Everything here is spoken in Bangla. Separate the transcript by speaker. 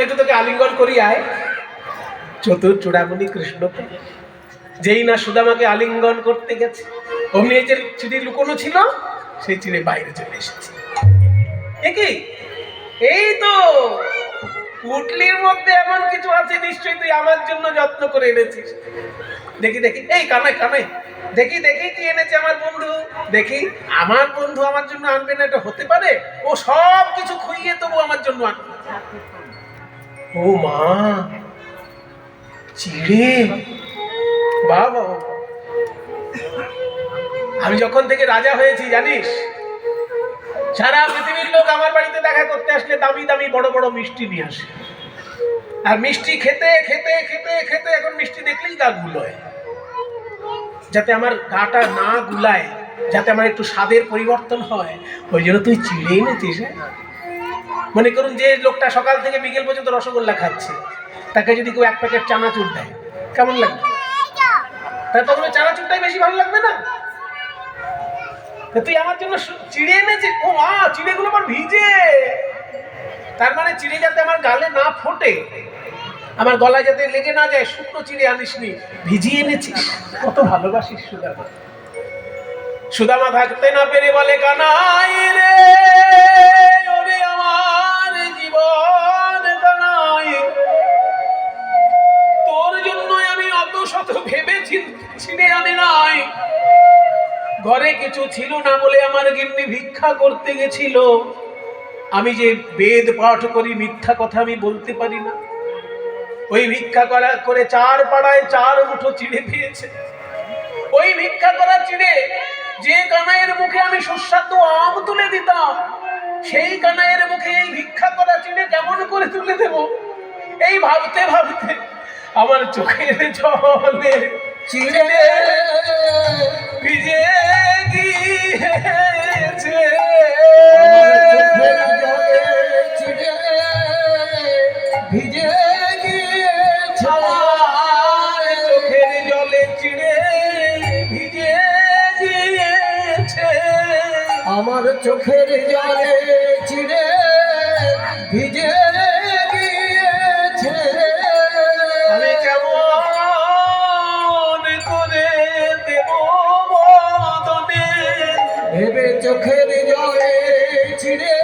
Speaker 1: একটু তোকে আলিঙ্গন করি আয়। চতুর চূড়ামণি কৃষ্ণ যেই না সুদামাকে আলিঙ্গন করতে গেছে, অমনি এই যে চিড়ি লুকোনো ছিল সেই চিড়ে বাইরে চলে এসেছে। কি এই তো পুটলির মধ্যে এমন কিছু আছে, নিশ্চয়ই তুই আমার জন্য যত্ন করে এনেছিস। দেখি দেখি, এই কানাই কানাই, দেখি দেখি কি এনেছে আমার বন্ধু। দেখি আমার বন্ধু আমার জন্য আনবে না, এটা হতে পারে? ও সব কিছু খুইয়ে তবু আমার জন্য আনবে। ও মা, চিড়ে! বাবা, আমি যখন থেকে রাজা হয়েছি জানিস, সারা পৃথিবীর লোক আমার বাড়িতে দেখা করতে আসলে দামি দামি বড় বড় মিষ্টি নিয়ে আসে। আর মিষ্টি খেতে খেতে খেতে খেতে এখন মিষ্টি দেখলেই গা গুলোয়। যাতে আমার গাটা না গুলায়, যাতে আমার একটু স্বাদের পরিবর্তন হয়, ওই জন্য তুই চিড়ে এনেছিস। মনে করুন যে লোকটা সকাল থেকে বিকেল পর্যন্ত রসগোল্লা খাচ্ছে, তাকে যদি কেউ এক প্যাকেট চানাচুর দেয় কেমন লাগবে? তার তখন চানাচুরটাই বেশি ভালো লাগবে না? তুই আমার জন্য চিড়ে এনেছিস। ও মা, চিড়েগুলো আমার ভিজে। তার মানে চিড়ে যাতে আমার গালে না ফোটে, আমার গলায় যাতে লেগে না যায়, শুকনো চিড়ে আনিসনি, ভিজিয়ে এনেছিস। কত ভালোবাসিস সুদামা। সুদামা থাকতে না পেরে বলে, কানাই রে, ওরে আমার জীবন কানাই, তোর জন্য আমি অত শত ভেবেছি, চিড়ে আনি নাই। ঘরে কিছু ছিল না বলে আমার গিন্নি ভিক্ষা করতে গেছিল। আমি যে বেদ পাঠ করি, মিথ্যা কথা আমি বলতে পারি না। ওই ভিক্ষা করে 4 পাড়ায় 4 মুঠো চিড়ে পেয়েছে। ওই ভিক্ষা করা চিড়ে যে কানাইয়ের মুখে আমি সুস্বাদু আম তুলে দিতাম, সেই কানাইয়ের মুখে এই ভিক্ষা করা চিড়ে কেমন করে তুলে দেব, এই ভাবতে ভাবতে আমার চোখের জলে চিড়ে ভিজে গিয়েছে। ভিজে গিয়েছে আমার চোখের জলে চিড়ে ভিজে গিয়েছে। আমার চোখের জলে চিড়ে ভিজে গিয়েছে। আমি কেমন করে দেব বদনে, ভেবে চোখের জলে চিড়ে